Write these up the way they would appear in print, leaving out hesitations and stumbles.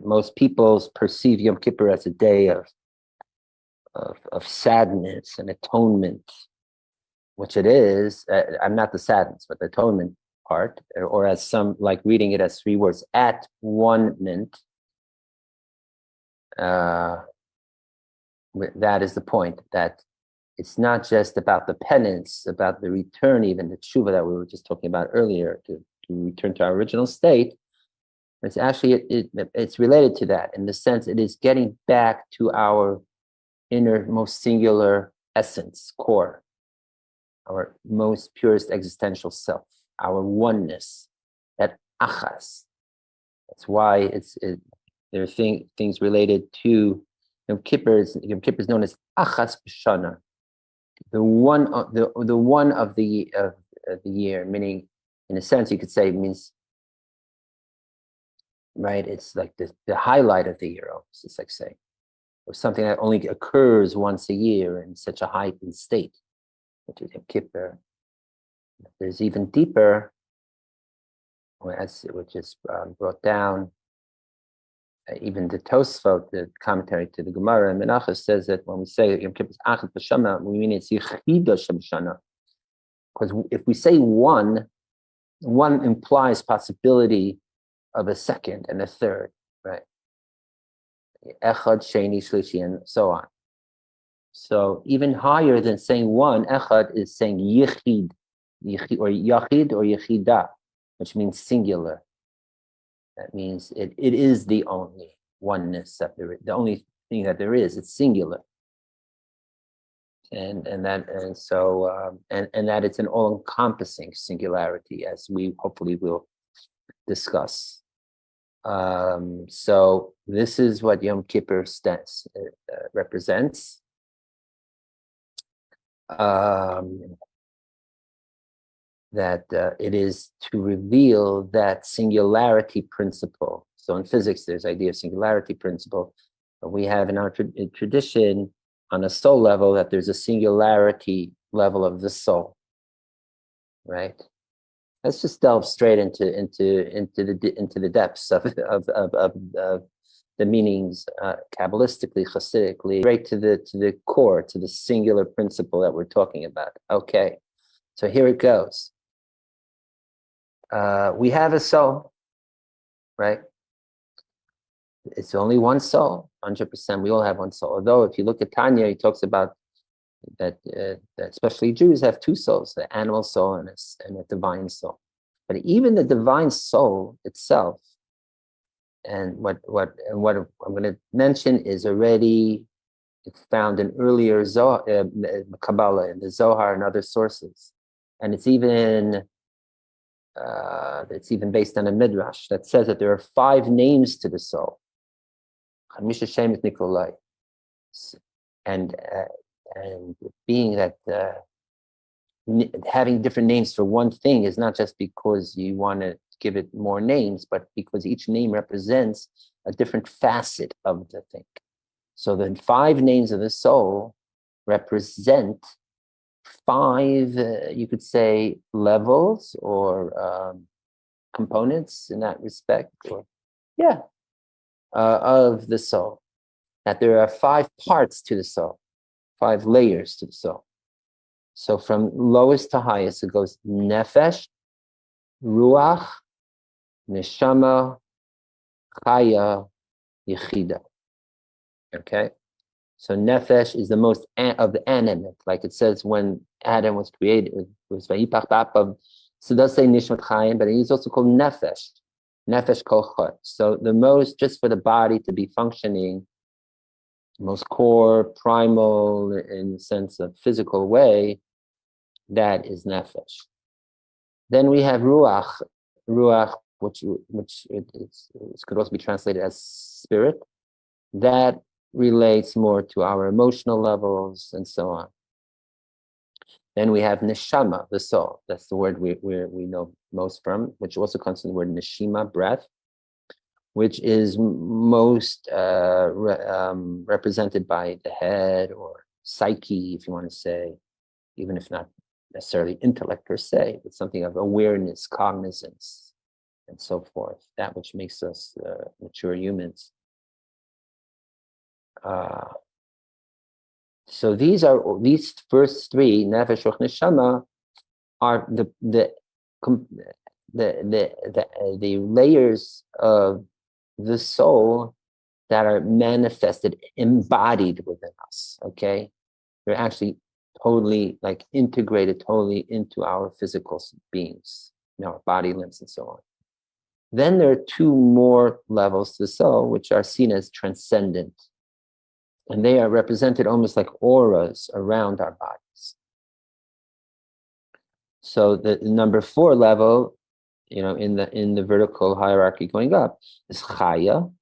most people perceive Yom Kippur as a day of sadness and atonement, which it is. I'm not the sadness, but the atonement part, or as some like reading it as 3 words, at one mint. That is the point, that it's not just about the penance, about the return, even the tshuva that we were just talking about earlier, to return to our original state. It's actually, it's related to that in the sense it is getting back to our inner, most singular essence, core, our most purest existential self, our oneness, that achas. That's why there are things related to Yom Kippur. Yom Kippur is known as achas b'shana, the one of the year. Meaning, in a sense, you could say it means, right? It's like the highlight of the year. Almost, it's like saying, or something that only occurs once a year in such a heightened state, which is Yom Kippur. There's even deeper, which is brought down. Even the Tosfot, the commentary to the Gemara and Menachos, says that when we say Yom Kippur is Achad B'Shana, we mean it's Yichida Shemshana. Because if we say one implies possibility of a second and a third, right? Echad, Sheni, Shlishi, and so on. So even higher than saying one, Echad is saying Yichid, or Yachid or Yechida, which means singular. That means it is the only oneness that there is, the only thing that there is. It's singular, and that it's an all-encompassing singularity, as we hopefully will discuss. So this is what Yom Kippur represents. That it is to reveal that singularity principle. So in physics, there's the idea of singularity principle. But we have in our tradition, on a soul level, that there's a singularity level of the soul, right? Let's just delve straight into the depths of the meanings, kabbalistically, chassidically, right to the core, to the singular principle that we're talking about. Okay, so here it goes. We have a soul, right? It's only one soul, 100%. We all have one soul. Although if you look at Tanya, he talks about that especially Jews have 2 souls, the animal soul and a divine soul. But even the divine soul itself, and what I'm going to mention is already found in earlier Kabbalah, in the Zohar and other sources. And it's even based on a midrash that says that there are 5 names to the soul. Chamisha Shemet Nikolai, and being that having different names for one thing is not just because you want to give it more names, but because each name represents a different facet of the thing. So the 5 names of the soul represent 5, you could say, levels or components in that respect, of the soul. That there are 5 parts to the soul, 5 layers to the soul. So from lowest to highest, it goes nefesh, ruach, neshama, chaya, yechida. Okay? So nefesh is the most of the animate, like it says when Adam was created, it was vayipach ba'apav. So it does say nishmat chayim, but it is also called nefesh kol chot. So the most, just for the body to be functioning, most core, primal, in the sense of physical way, that is nefesh. Then we have ruach, which could also be translated as spirit. That relates more to our emotional levels and so on. Then we have neshama, the soul. That's the word we know most from, which also comes from the word neshima, breath, which is most represented by the head or psyche, if you want to say, even if not necessarily intellect per se, but something of awareness, cognizance, and so forth, that which makes us mature humans. So these first three, nefesh, ruach, neshama, are the layers of the soul that are manifested, embodied within us. Okay, they're actually totally like integrated totally into our physical beings, our body, limbs, and so on. Then there are two more levels to the soul, which are seen as transcendent. And they are represented almost like auras around our bodies. So the number 4 level, in the vertical hierarchy going up, is chaya.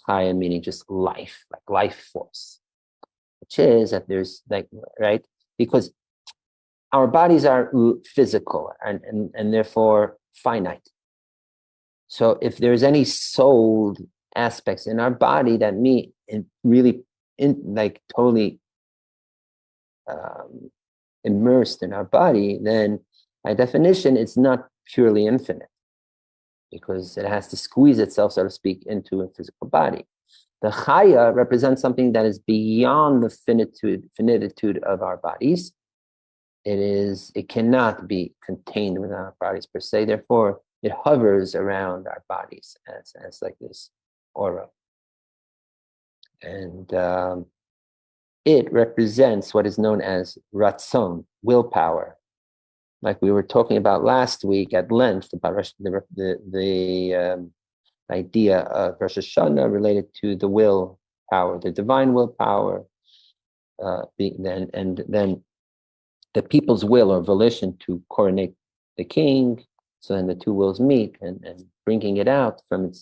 Chaya meaning just life, like life force, which is that there's right? Because our bodies are physical and therefore finite. So if there's any soul aspects in our body that really totally immersed in our body, then by definition, it's not purely infinite because it has to squeeze itself, so to speak, into a physical body. The chaya represents something that is beyond the finitude of our bodies. It cannot be contained within our bodies per se. Therefore, it hovers around our bodies as like this aura. And it represents what is known as ratzon, willpower. Like we were talking about last week at length about the idea of Rosh Hashanah related to the will power, the divine willpower, and then the people's will or volition to coronate the king. So then the two wills meet and bringing it out from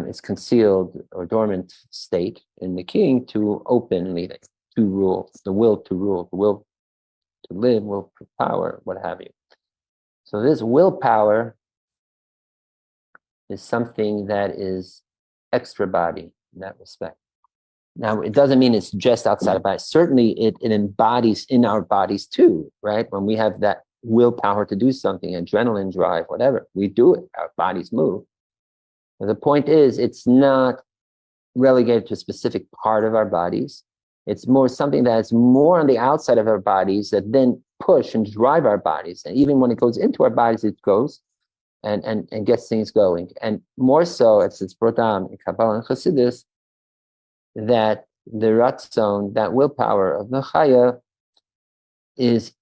its concealed or dormant state in the king to openly to rule, the will to rule, the will to live, will to power, what have you. So this willpower is something that is extra body in that respect. Now, it doesn't mean it's just outside of body. Certainly, it embodies in our bodies too, right? When we have that willpower to do something, adrenaline drive, whatever, we do it. Our bodies move. But the point is, it's not relegated to a specific part of our bodies. It's more something that's more on the outside of our bodies that then push and drive our bodies. And even when it goes into our bodies, it goes and gets things going. And more so, it's brought down in Kabbalah and Chassidus, that the ratzon, that willpower of the chaya, is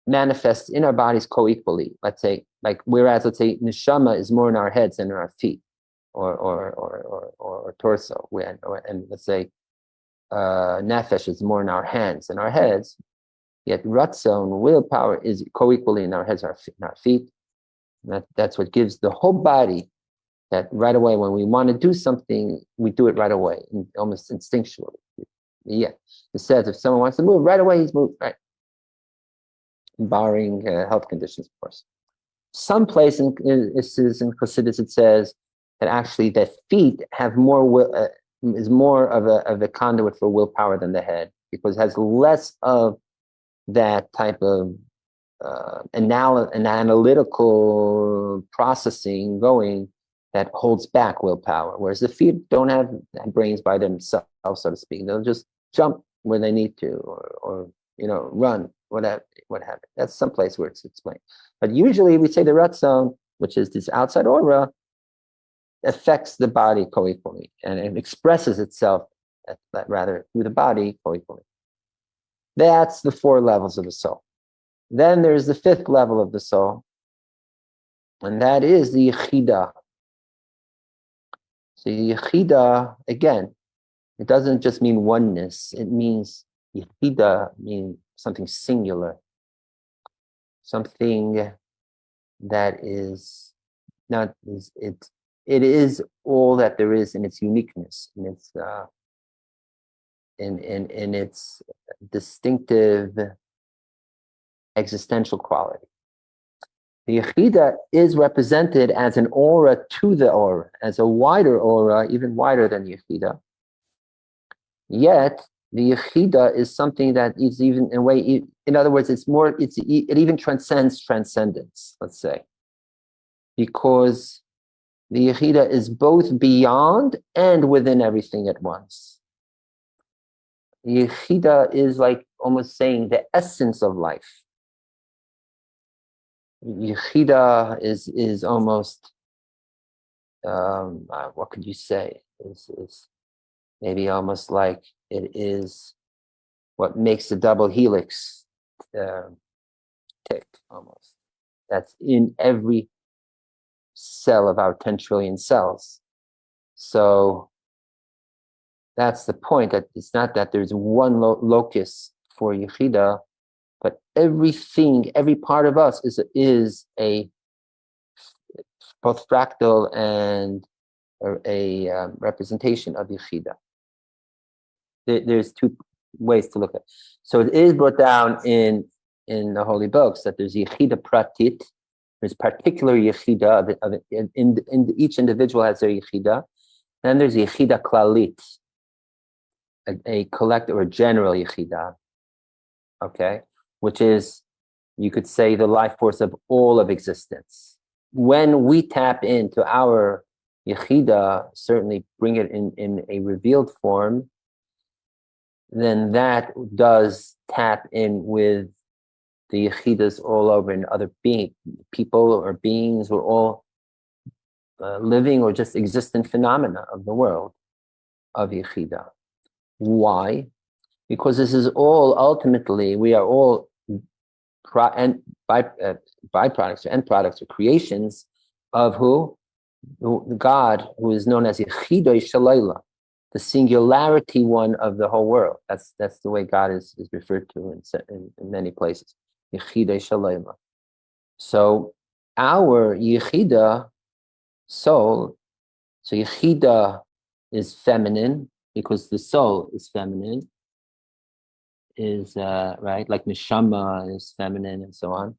manifest in our bodies co-equally. Let's say, whereas neshama is more in our heads than in our feet or torso, and let's say nefesh is more in our hands than our heads. Yet ratzon, willpower, is co-equally in our heads and our feet. And that's what gives the whole body. That right away, when we want to do something, we do it right away, almost instinctually. Yeah, it says if someone wants to move right away, he's moved, right? Barring health conditions, of course. Some place in Chassidus it says that actually the feet have more is more of a conduit for willpower than the head, because it has less of that type of an analytical processing going that holds back willpower, whereas the feet don't have brains by themselves, so to speak. They'll just jump where they need to, or run, whatever. That's someplace where it's explained. But usually we say the ratzon, which is this outside aura, affects the body co-equally, and it expresses itself rather through the body co-equally. That's the 4 levels of the soul. Then there's the 5th level of the soul, and that is the yechida. So yechida, again, it doesn't just mean oneness. It means yechida means something singular, something that is not it is all that there is in its uniqueness, in its in its distinctive existential quality. The yechida is represented as an aura to the aura, as a wider aura, even wider than yechida. Yet the yechida is something that is even in a way, in other words, it even transcends transcendence, let's say, because The yechida is both beyond and within everything at once. Yechida is like almost saying the essence of life. Yechida is almost, what could you say? Is maybe almost like it is what makes the double helix tick almost. That's in every cell of our 10 trillion cells. So that's the point, that it's not that there's one locus for yechida, but everything, every part of us is a both fractal and a representation of yechida. There's two ways to look at it. So it is brought down in the holy books that there's yechida pratit, there's particular yechida, in each individual has their yechida, and there's yechida klalit, a collective or general yechida, okay, which is, you could say, the life force of all of existence. When we tap into our yechida, certainly bring it in a revealed form, then that does tap in with the yechidas all over, and other people or beings, or all living or just existent phenomena of the world of yechida. Why? Because this is all ultimately, we are all byproducts or end products or creations of who? God, who is known as Yicheda Shalayla, the singularity one of the whole world. That's the way God is referred to in many places. Yicheda Shalayla. So our Yicheda soul, so Yicheda is feminine because the soul is feminine, is right, like neshama is feminine and so on.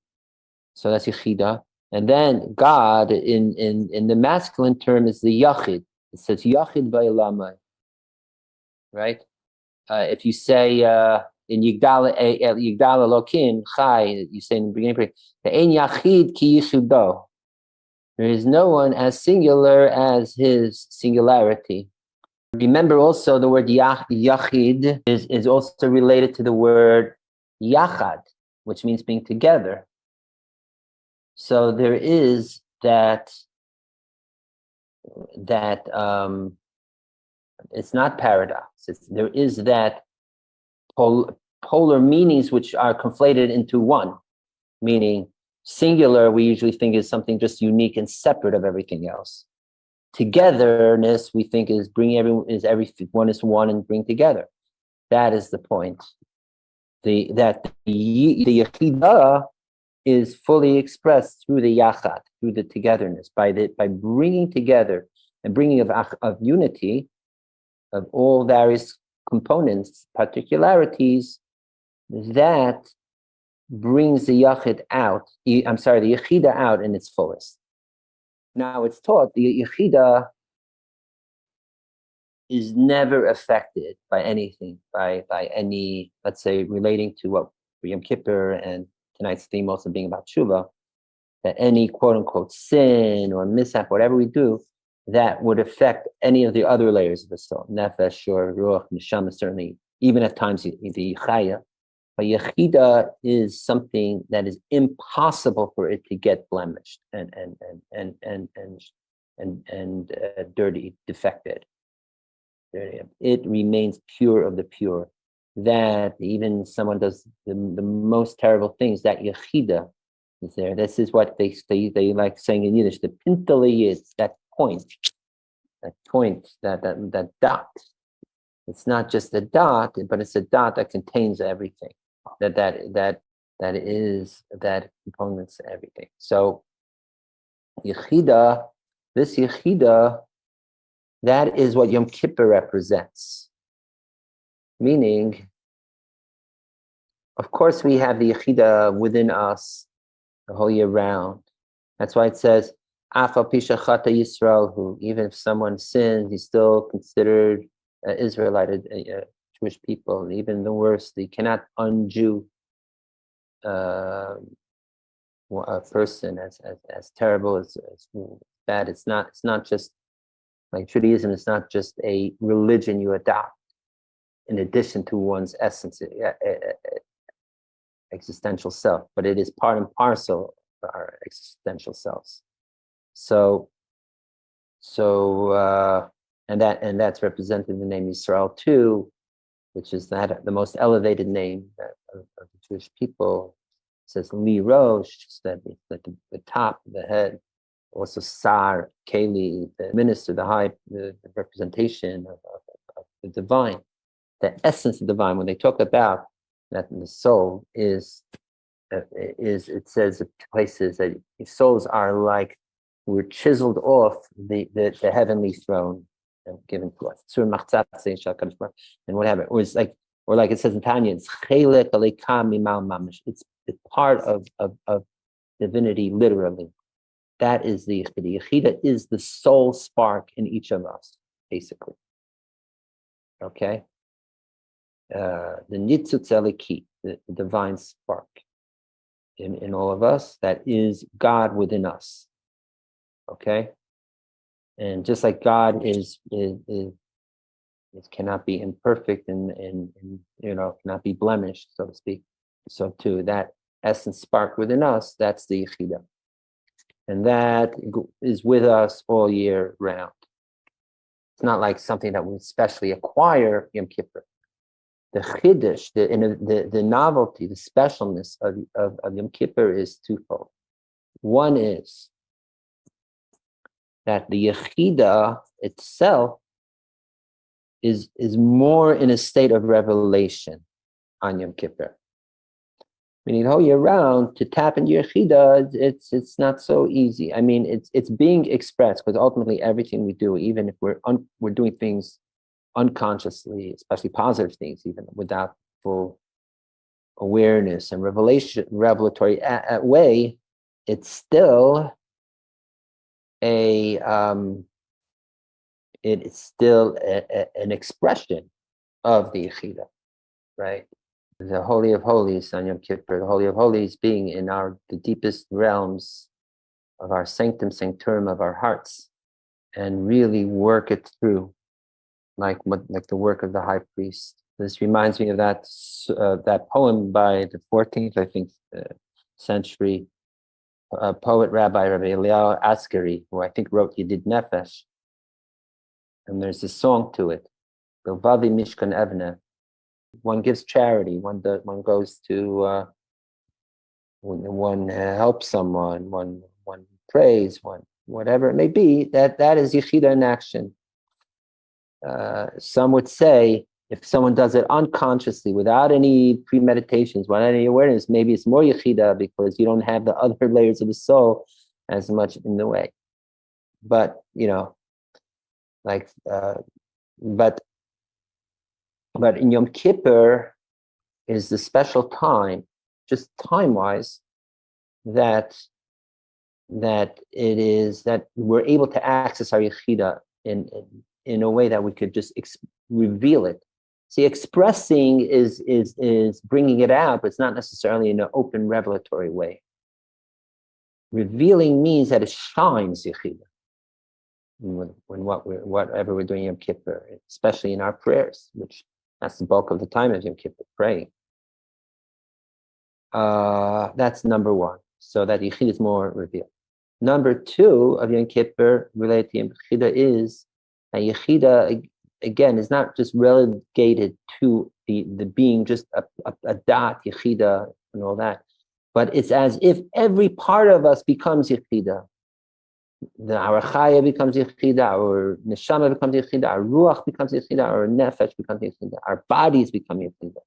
So that's yechida. And then God in the masculine term is the yachid. It says yachid ba'olamai, right? If you say in Yigdal Elokim Chai, you say in the beginning, the ein yachid ki yichudo. There is no one as singular as his singularity. Remember also the word yachid is also related to the word yachad, which means being together. So there is that it's not paradox. There is that polar meanings which are conflated into one, meaning singular we usually think is something just unique and separate of everything else. Togetherness we think is one is one and bring together. That is the point. The yechida is fully expressed through the yachad, through the togetherness, by bringing together and bringing of unity of all various components, particularities, that brings the yachid out. The yechida out in its fullest. Now it's taught the yechida is never affected by anything, by any, let's say, relating to what Yom Kippur and tonight's theme also being about tshuva, that any quote unquote sin or mishap, whatever we do, that would affect any of the other layers of the soul, nefesh or ruach, neshama, certainly, even at times the chaya. But yechida is something that is impossible for it to get blemished and dirty, defected. It remains pure of the pure. That even someone does the most terrible things, that yechida is there. This is what they like saying in Yiddish, the pintele is that point, that dot. It's not just a dot, but it's a dot that contains everything. That components everything. So yechida, this yechida, that is what Yom Kippur represents. Meaning, of course, we have the yechida within us the whole year round. That's why it says, Afal pisha chata Yisrael, who even if someone sins, he's still considered Israelite, Jewish people. Even the worst, they cannot un-Jew a person as terrible as That it's not just like Judaism. It's not just a religion you adopt in addition to one's essence, existential self, but it is part and parcel of our existential selves. So and that's represented in the name Yisrael too, which is the most elevated name of the Jewish people. It says Li Rosh, that the top, the head. Also Sar, Keli, the minister, the representation of the divine, the essence of the divine. When they talk about that the soul is it says in places that souls are like we're chiseled off the heavenly throne and given to us. And whatever. Or like it says in Tanya, it's part of divinity literally. That is the yechida. Yechida is the soul spark in each of us, basically. Okay? The Nitzotzot, the divine spark in all of us, that is God within us. Okay? And just like God is cannot be imperfect and cannot be blemished, so to speak. So too, that essence spark within us, that's the yechida. And that is with us all year round. It's not like something that we especially acquire Yom Kippur. The chiddush, the novelty, the specialness of Yom Kippur is twofold. One is that the yechida itself is more in a state of revelation on Yom Kippur. Meaning the whole year round, to tap into your yechida, it's not so easy. I mean, it's being expressed because ultimately everything we do, even if we're doing things unconsciously, especially positive things, even without full awareness and revelatory way, it's still an expression of the yechida, right? The Holy of Holies on Yom Kippur, the Holy of Holies being in the deepest realms of our sanctum sanctorum of our hearts, and really work it through, like the work of the high priest. This reminds me of that poem by the 14th, I think, century poet Rabbi Eliyahu Askari, who I think wrote Yedid Nefesh, and there's a song to it, Bilvavi Mishkan Evne. One gives charity. One goes to one helps someone. One prays. One whatever it may be. That is yechida in action. Some would say if someone does it unconsciously, without any premeditations, without any awareness, maybe it's more yechida because you don't have the other layers of the soul as much in the way. But But in Yom Kippur is the special time, just time-wise, that we're able to access our yechida in a way that we could just reveal it. See, expressing is bringing it out, but it's not necessarily in an open revelatory way. Revealing means that it shines yechida whatever we're doing Yom Kippur, especially in our prayers, which that's the bulk of the time of Yom Kippur, praying. That's number one. So that yechida is more revealed. Number two of Yom Kippur related to yechida is that yechida again is not just relegated to the being just a dot yechida and all that, but it's as if every part of us becomes yechida. Our chaya becomes yechida, our neshama becomes yechida, our ruach becomes yechida, our nefesh becomes yechida, our bodies become yechida.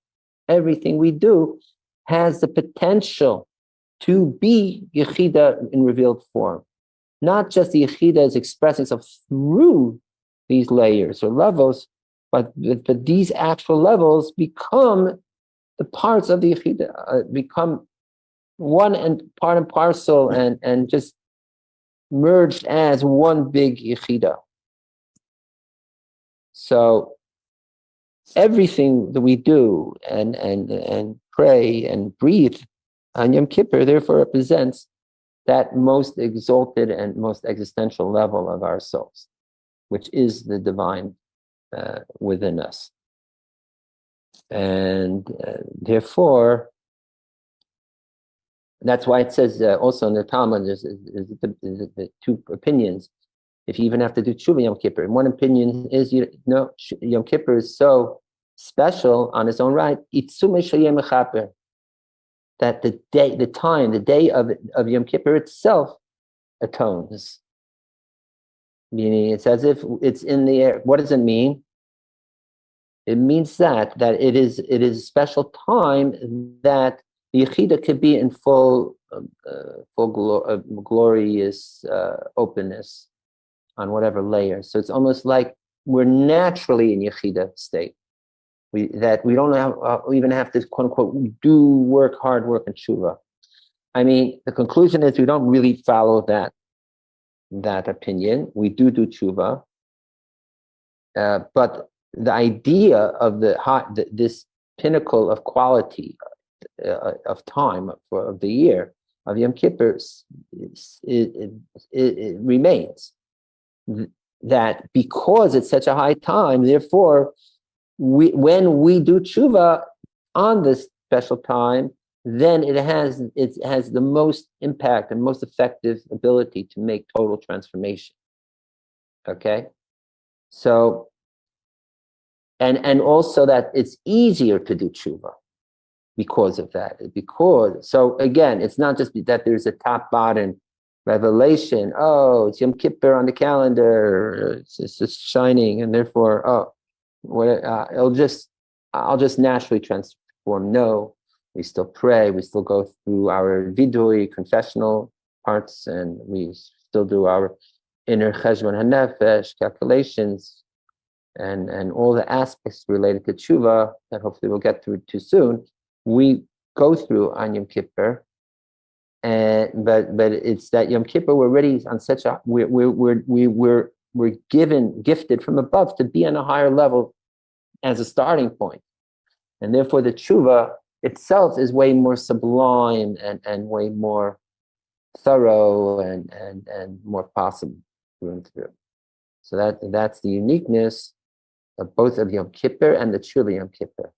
Everything we do has the potential to be yechida in revealed form. Not just the yechida is expressing itself through these layers or levels, but these actual levels become the parts of the yechida, become one and part and parcel and just merged as one big yechida. So everything that we do and pray and breathe on Yom Kippur therefore represents that most exalted and most existential level of our souls, which is the divine within us. And therefore, that's why it says also in the Talmud, there's the two opinions. If you even have to do tshuva Yom Kippur, and one opinion is, Yom Kippur is so special on its own right, that the day of Yom Kippur itself atones. Meaning, it's as if it's in the air. What does it mean? It means that it is a special time that the yechida could be in full glorious openness on whatever layer. So it's almost like we're naturally in yechida state. We don't even have to quote unquote hard work and tshuva. I mean, the conclusion is we don't really follow that opinion. We do tshuva, but the idea of this pinnacle of quality of time of the year of Yom Kippur it remains. That because it's such a high time, therefore, when we do tshuva on this special time, then it has the most impact and most effective ability to make total transformation. Okay, so and also that it's easier to do tshuva because of that. So again, it's not just that there's a top bottom revelation. Oh, it's Yom Kippur on the calendar. It's just shining, and therefore, I'll just naturally transform. No, we still pray. We still go through our vidui confessional parts, and we still do our inner cheshbon hanefesh calculations, and all the aspects related to tshuva that hopefully we'll get through too soon. We go through on Yom Kippur. But it's that Yom Kippur we're already on such a we're gifted from above to be on a higher level as a starting point, and therefore the tshuva itself is way more sublime and way more thorough and more possible through and through. So that's the uniqueness of both of Yom Kippur and the tshuva Yom Kippur.